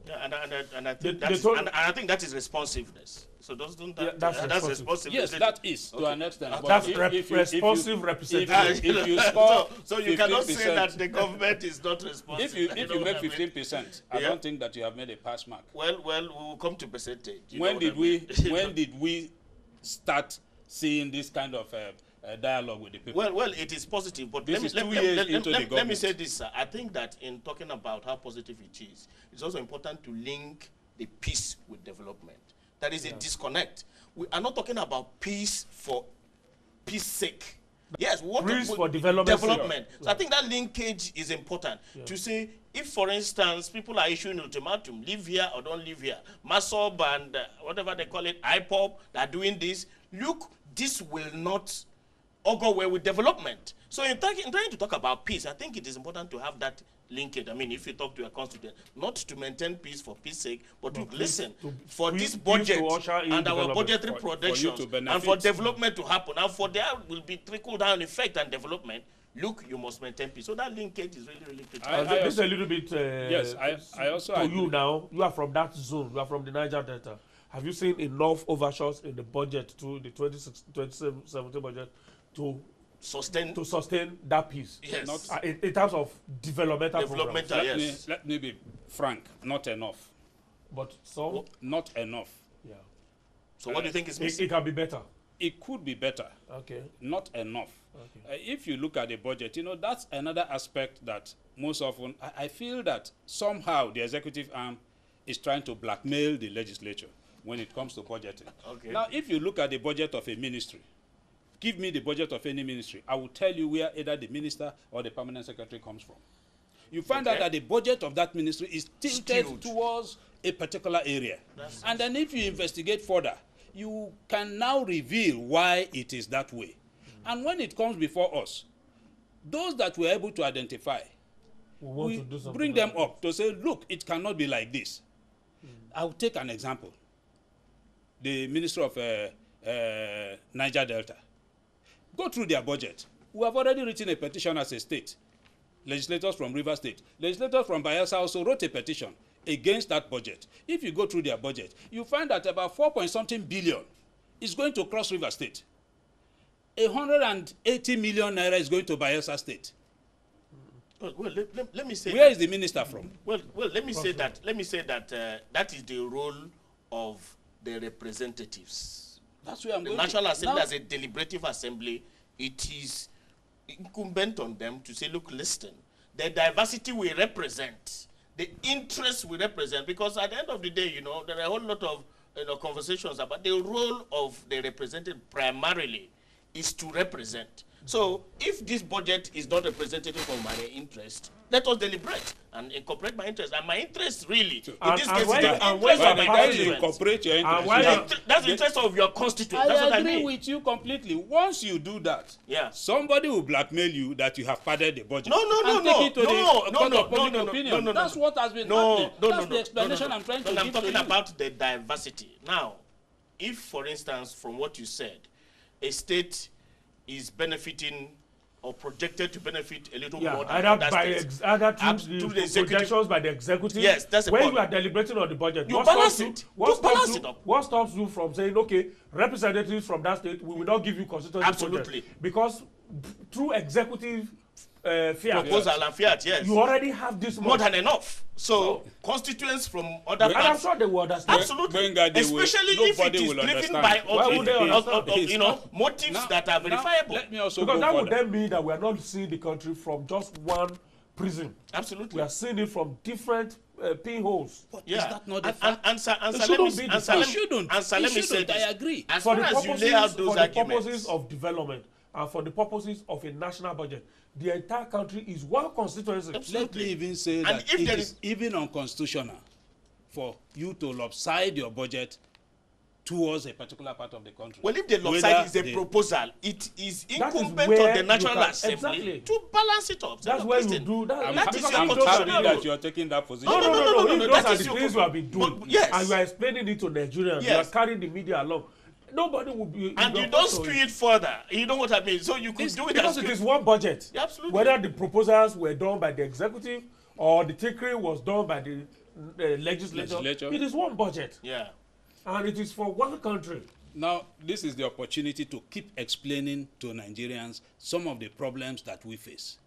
S7: Yeah, and I think
S1: They
S7: that's,
S1: told-
S7: and I think that is responsiveness. So doesn't that,
S1: Yeah, that's
S7: that's
S1: responsive.
S7: responsiveness.
S6: Yes, that is to an extent. But
S1: That's
S6: if
S1: responsive representation.
S6: you score
S7: so you cannot say
S6: 15%,
S7: that the government is not responsive.
S6: if you
S7: know
S6: make
S7: what I mean?
S6: 15%, I
S7: Yeah.
S6: don't think that you have made a pass mark.
S7: Well, we will come to percentage. You know
S6: When
S7: what
S6: did
S7: I mean?
S6: when did we start seeing this kind of dialogue with the people?
S7: Well, it is positive, but
S6: This is 2 years into the
S7: let me
S6: government.
S7: say this, sir. I think that in talking about how positive it is, it's also important to link the peace with development. There is a disconnect. We are not talking about peace for peace sake. Yes, we want
S1: Peace
S7: to
S1: for development.
S7: So I think that linkage is important to say, if, for instance, people are issuing ultimatum, live here or don't live here, MASOB and whatever they call it, IPOP, they are doing this. Look, this will not augur well with development. So in trying to talk about peace, I think it is important to have that linkage. I mean, if you talk to a constituent, not to maintain peace for peace sake, but to listen for
S1: peace-
S7: this
S1: peace
S7: budget
S1: to usher in
S7: and our
S1: development.
S7: budgetary
S6: For you to
S7: projections and
S6: benefit.
S7: for development to happen, and for there will be trickle down effect and development. Look, you must maintain peace. So that linkage is really, really critical.
S1: This is a little bit.
S6: Yes, I also
S1: to
S6: agree.
S1: you now. You are from that zone. You are from the Niger Delta. Have you seen enough overshots in the budget to the 2017 budget to sustain that peace?
S7: Yes.
S6: Not-
S1: In terms of developmental programs.
S7: Developmental.
S6: Let me be frank, not enough.
S1: But some,
S6: Not enough.
S1: yeah,
S7: So what do you think is
S1: it
S7: missing?
S1: can be better.
S6: It could be better,
S1: Okay.
S6: not enough.
S1: Okay.
S6: If you look at the budget, you know, that's another aspect that most often, I feel that somehow the executive arm is trying to blackmail the legislature when it comes to budgeting.
S7: Okay.
S6: Now, if you look at the budget of a ministry, give me the budget of any ministry, I will tell you where either the minister or the permanent secretary comes from. You find out that the budget of that ministry is tilted
S7: Skewed.
S6: towards a particular area. And then if you investigate further, you can now reveal why it is that way. And when it comes before us, those that we're able to identify,
S1: We want
S6: we
S1: to do something.
S6: bring them up to say, look, it cannot be like this. I'll take an example. The Minister of Niger Delta. Go through their budget. We have already written a petition as a state. Legislators from Rivers State. Legislators from Bayelsa also wrote a petition against that budget. If you go through their budget, you find that about 4-point-something billion is going to Cross River State. 180 million naira is going to Bayelsa State.
S7: Well, let me say.
S6: Where is the minister from?
S7: Well, let me say that. Let me say that that is the role of the representatives.
S6: That's where I'm
S7: The
S6: going
S7: National
S6: to.
S7: Assembly
S6: Now,
S7: as a deliberative assembly, it is incumbent on them to say, look, listen, the diversity we represent, the interests we represent, because at the end of the day, there are a whole lot of conversations about the role of the representative primarily is to represent. So if this budget is not representative of my interest, let us deliberate and incorporate my interest. And my interest really, in this case, is the interest of my
S6: Why you
S7: constituents.
S6: incorporate your interest?
S1: why
S6: you
S1: you-
S6: have-
S7: That's the interest of your constituents. That's
S6: I
S7: what I
S6: agree
S7: mean.
S6: with you completely. Once you do that,
S7: Yeah.
S6: somebody will blackmail you that you have padded the budget.
S7: No, no, no,
S6: and
S7: no,
S6: take it to
S7: no,
S6: the
S7: no,
S6: court
S7: no,
S6: of
S7: no,
S6: public
S7: no, no,
S6: opinion.
S7: no, no, no.
S6: That's what has been
S7: No,
S6: happening.
S7: no,
S6: That's
S7: no,
S6: the
S7: no,
S6: explanation
S7: no, no,
S6: I'm trying
S7: no,
S6: to
S7: I'm
S6: give to
S7: talking
S6: you.
S7: about the diversity. Now, if, for instance, from what you said, a state is benefiting or projected to benefit a little more than
S1: either
S7: other
S1: by
S7: states,
S1: either
S7: up
S1: through
S7: to
S1: the
S7: the executive.
S1: projections by the executive.
S7: Yes, that's the
S1: when
S7: point.
S1: you are deliberating on the budget.
S7: You
S1: what
S7: balance
S1: stops
S7: it.
S1: What
S7: You
S1: stops
S7: balance
S1: you?
S7: it up.
S1: What stops you from saying, okay, representatives from that state, we will not give you constituency
S7: Absolutely.
S1: project because through executive fiat,
S7: proposal and fiat, yes,
S1: you already have this
S7: more
S1: much.
S7: than enough. So constituents from other
S1: And I'm
S7: parts,
S1: sure they will understand.
S7: absolutely,
S6: Benga, they will-
S7: especially if it
S6: nobody
S7: is
S6: will
S7: driven
S6: understand.
S7: by
S1: Why would they understand?
S7: motives
S6: Now-
S7: that are
S6: now,
S7: verifiable.
S6: let me also
S1: Because
S6: go
S1: that would
S6: further.
S1: then mean that we are not seeing the country from just one prison.
S7: Absolutely.
S1: We are seeing it from different pinholes.
S6: But
S7: Yeah.
S6: is that not the
S7: and,
S6: fact?
S7: and, sir, and
S1: It
S7: sir,
S1: shouldn't
S7: let me,
S1: be the
S7: and sir,
S1: fact.
S7: let
S6: It
S7: me-
S6: shouldn't.
S7: and sir,
S6: It
S7: let me say
S6: shouldn't.
S7: this.
S6: I agree.
S7: As
S1: For
S7: far
S1: the
S7: as you
S1: purposes,
S7: lay out those
S1: for the
S7: arguments,
S1: purposes of development and for the purposes of a national budget, the entire country is one constituency.
S6: Let me even say
S7: And
S6: that
S7: if
S6: it
S7: there
S6: is
S7: is-
S6: even unconstitutional for you to lopside your budget towards a particular part of the country.
S7: well, if the
S6: Whether
S7: lopside is a
S6: the-
S7: proposal, it is
S1: That is
S7: incumbent
S1: where
S7: on the
S1: you
S7: National
S1: can-
S7: Assembly
S1: exactly.
S7: to balance it up.
S1: That's
S7: Look,
S1: where you
S7: listen,
S1: do that.
S6: I'm,
S7: that
S6: happy,
S7: is your
S6: I'm
S7: constitutional
S6: happy that
S7: role.
S6: you're taking that position.
S1: No,
S7: no,
S1: those
S7: that
S1: are
S7: is
S1: the
S7: your
S1: things you have been doing.
S7: But yes.
S1: And you are explaining it to Nigerians. You
S7: Yes.
S1: are carrying the media along. Nobody will be.
S7: And you don't screw it further. You know what I mean? So you could do it
S1: because
S7: as
S1: it is one budget.
S7: Yeah, absolutely.
S1: Whether the proposals were done by the executive or the tinkering was done by the legislature, it is one budget.
S7: Yeah.
S1: And it is for one country.
S6: Now, this is the opportunity to keep explaining to Nigerians some of the problems that we face.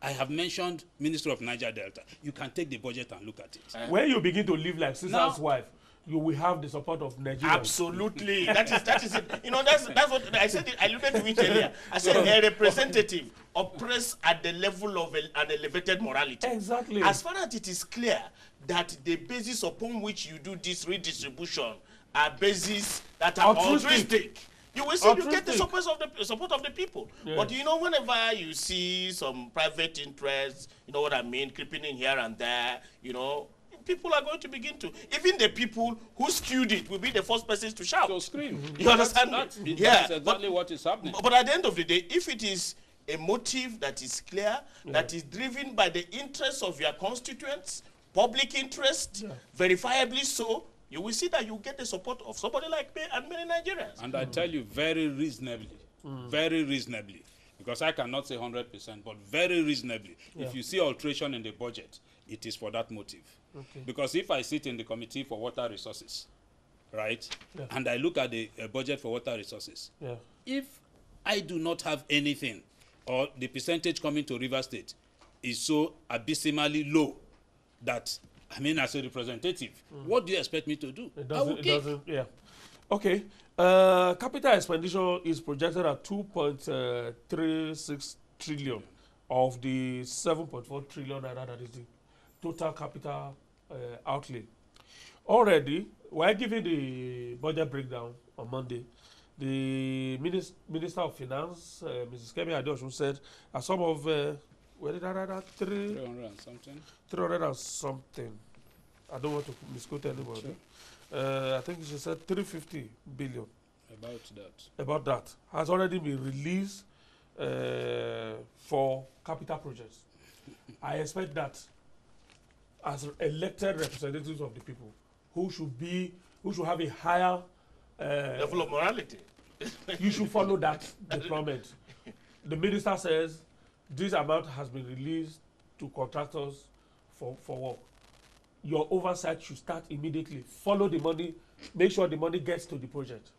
S6: I have mentioned Ministry of Niger Delta. You can take the budget and look at it.
S1: When you begin to live like Caesar's
S6: Now-
S1: wife, you will have the support of Nigerians.
S7: Absolutely. That is it. You know, that's what I said. I alluded to it earlier. I said a representative operates at the level of an elevated morality.
S1: Exactly.
S7: As far as it is clear that the basis upon which you do this redistribution are bases that are altruistic, you will see you get the support of the people.
S1: Yeah.
S7: But you know, whenever you see some private interests, you know what I mean, creeping in here and there, you know, people are going to begin to, even the people who skewed it will be the first persons to shout.
S6: So scream.
S7: You understand?
S6: That's
S7: Yeah,
S6: exactly what is happening.
S7: But at the end of the day, if it is a motive that is clear, that is driven by the interests of your constituents, public interest, verifiably so, you will see that you get the support of somebody like me and many Nigerians.
S6: And I tell you very reasonably, because I cannot say 100%, but very reasonably, if you see alteration in the budget, it is for that motive.
S1: Okay.
S6: Because if I sit in the committee for water resources, right,
S1: Yeah.
S6: and I look at the budget for water resources,
S1: Yeah.
S6: if I do not have anything, or the percentage coming to River State is so abysmally low that, I mean, as a representative, what do you expect me to do?
S1: It
S6: I will
S1: doesn't,
S6: kick.
S1: yeah. Okay. Capital expenditure is projected at 2.36 trillion of the 7.4 trillion naira that is the total capital outlay. Already, while giving the budget breakdown on Monday, the Minister of Finance, Mrs. Kemi Adeosun, said a sum of, where did I write that?
S6: 300 and something.
S1: 300 and something. I don't want to misquote anybody.
S6: Sure.
S1: I think she said 350 billion.
S6: About that.
S1: About that has already been released for capital projects. I expect that as elected representatives of the people, who should have a higher
S7: Level of morality.
S1: you should follow that deployment. The minister says this amount has been released to contractors for work. Your oversight should start immediately. Follow the money, make sure the money gets to the project,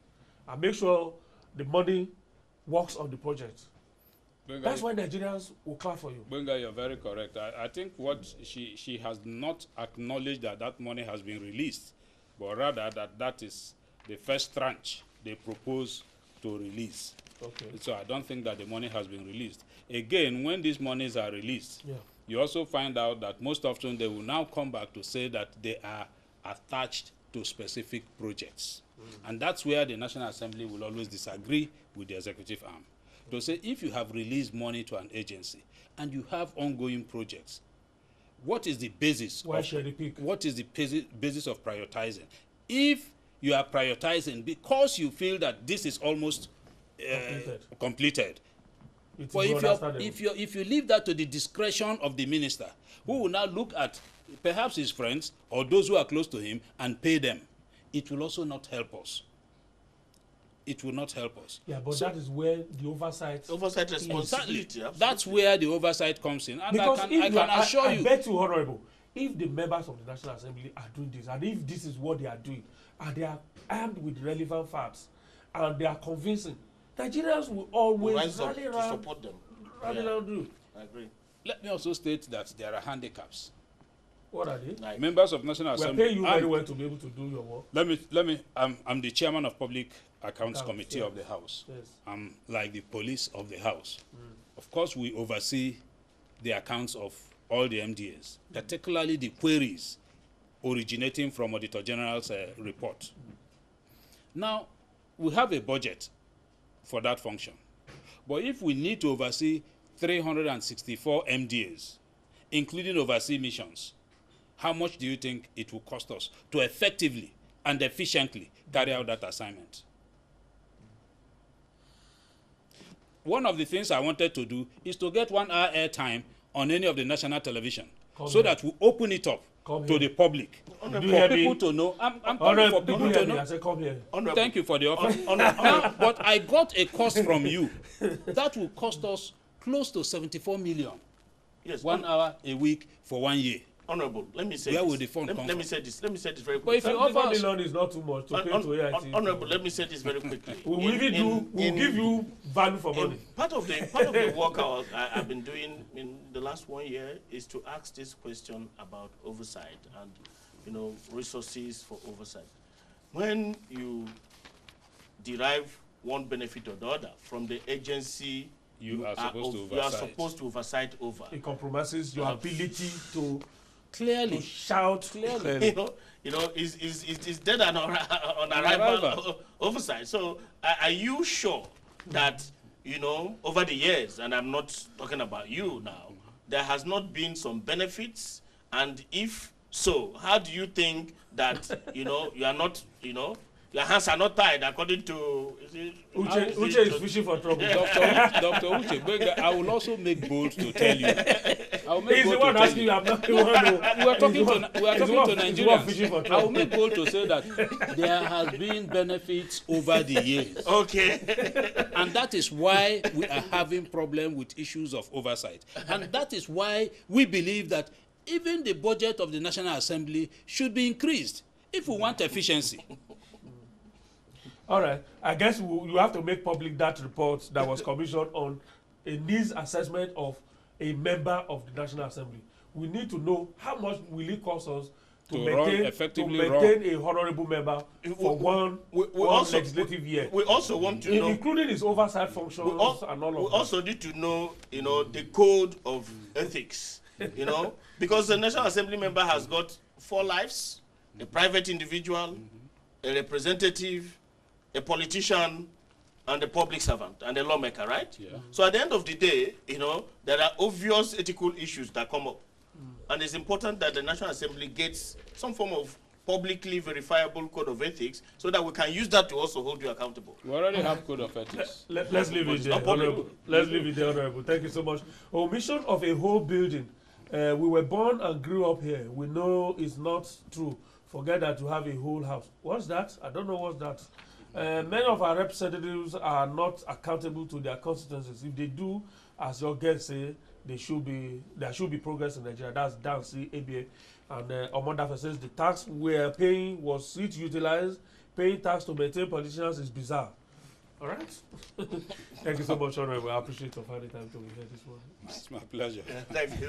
S1: and make sure the money works on the project.
S6: Benga,
S1: That's why Nigerians will clap for you.
S6: Benga, you're very correct. I think what she has not acknowledged that money has been released, but rather that is the first tranche. they propose to release.
S1: Okay.
S6: So I don't think that the money has been released. Again, when these monies are released, you also find out that most often they will now come back to say that they are attached to specific projects. And that's where the National Assembly will always disagree with the executive arm. To say, if you have released money to an agency and you have ongoing projects, what is the basis? What is the basis of prioritizing? If you are prioritizing because you feel that this is almost completed. But if you leave that to the discretion of the minister, who will now look at perhaps his friends or those who are close to him and pay them, it will also not help us. It will not help us.
S1: Yeah, but that is where the oversight
S7: responsibility.
S6: That's where the oversight comes in. And
S1: because
S6: I can assure you.
S1: I bet you, Honorable, if the members of the National Assembly are doing this, and if this is what they are doing, and they are armed with relevant facts, and they are convincing, Nigerians will always rally around
S7: to support them.
S1: I
S7: agree.
S6: Let me also state that there are handicaps.
S1: What are they?
S6: Members of National Assembly.
S1: We are paying you very well to be able to do your work.
S6: Let me. I'm the chairman of Public Accounts Committee of the House.
S1: Yes.
S6: I'm like the police of the House. Of course, we oversee the accounts of all the MDAs, particularly the queries originating from Auditor General's report. Now, we have a budget for that function. But if we need to oversee 364 MDAs, including overseas missions, how much do you think it will cost us to effectively and efficiently carry out that assignment? One of the things I wanted to do is to get 1 hour airtime on any of the national television that we open it up to the public for people to know. I'm calling for people to know.
S1: I said, come here.
S6: Thank you for the offer. But I got a cost from you that will cost us close to 74 million.
S7: Yes.
S6: 1 hour a week for 1 year.
S7: Honorable, let me say
S6: Where
S7: this.
S6: will the fund come
S7: let me say this. Let me say this very
S6: But
S7: quickly.
S6: if you offer us,
S1: million is not too much to pay to AIT.
S7: Honorable, let me say this very quickly.
S1: We'll give you value for money.
S7: Part of the work I've been doing in the last 1 year is to ask this question about oversight and resources for oversight. When you derive one benefit or the other from the agency
S6: you are supposed to oversight over.
S1: It compromises your ability to
S6: clearly
S1: shout clearly.
S7: It's dead on arrival oversight. So are you sure that over the years, and I'm not talking about you now, there has not been some benefits? And if so, how do you think that you are not your hands are not tied according to
S1: Uche is fishing for trouble.
S6: Dr. Uche, I will also make bold to tell you.
S1: He's the one asking you. I'm not the one.
S6: We are talking to Nigerians. I will make bold to say that there has been benefits over the years.
S7: Okay.
S6: And that is why we are having problem with issues of oversight. And that is why we believe that even the budget of the National Assembly should be increased if we want efficiency.
S1: All right. I guess you have to make public that report that was commissioned on a needs assessment of a member of the National Assembly. We need to know how much will it cost us to maintain a honorable member for one legislative year.
S7: We also want to know,
S1: including his oversight functions and all of that.
S7: We also need to know, the code of ethics, because the National Assembly member has got 4 lives: a private individual, a representative, a politician, and a public servant, and a lawmaker, right?
S6: Yeah.
S7: So at the end of the day, there are obvious ethical issues that come up. And it's important that the National Assembly gets some form of publicly verifiable code of ethics so that we can use that to also hold you accountable.
S6: We already have code of ethics.
S1: Let's leave it there, Honorable. Let's leave it there, Honorable. Thank you so much. Omission of a whole building. We were born and grew up here. We know it's not true. Forget that you have a whole house. What's that? I don't know what's that. Many of our representatives are not accountable to their constituencies. If they do, as your guests say, there should be progress in Nigeria. That's Dancy, ABA. And Omondafe says the tax we're paying was it utilized. Paying tax to maintain politicians is bizarre. All right. Thank you so much, Honorable. I appreciate you finding time to be here this morning.
S6: It's my pleasure.
S7: Thank you.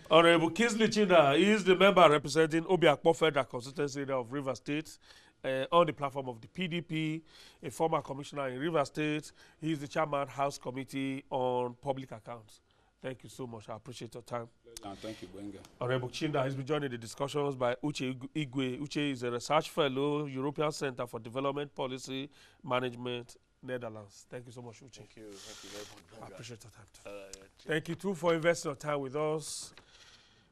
S1: Honorable Kingsley Chinda is the member representing Obiakpo Federal Constituency area of Rivers State. on the platform of the PDP, a former commissioner in Rivers State. He is the chairman, House Committee on Public Accounts. Thank you so much. I appreciate your time.
S6: Thank you, Gbenga.
S1: Honorable Chinda has been joined in the discussions by Uche Igwe. Uche is a research fellow, European Center for Development Policy Management, Netherlands. Thank you so much, Uche.
S7: Thank you very much.
S1: I appreciate your time too. Thank you too for investing your time with us.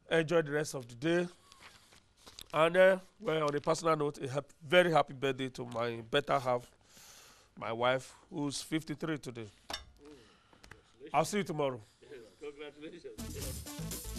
S1: Enjoy the rest of the day. And well, on a personal note, very happy birthday to my better half, my wife, who's 53 today. I'll see you tomorrow.
S7: Congratulations.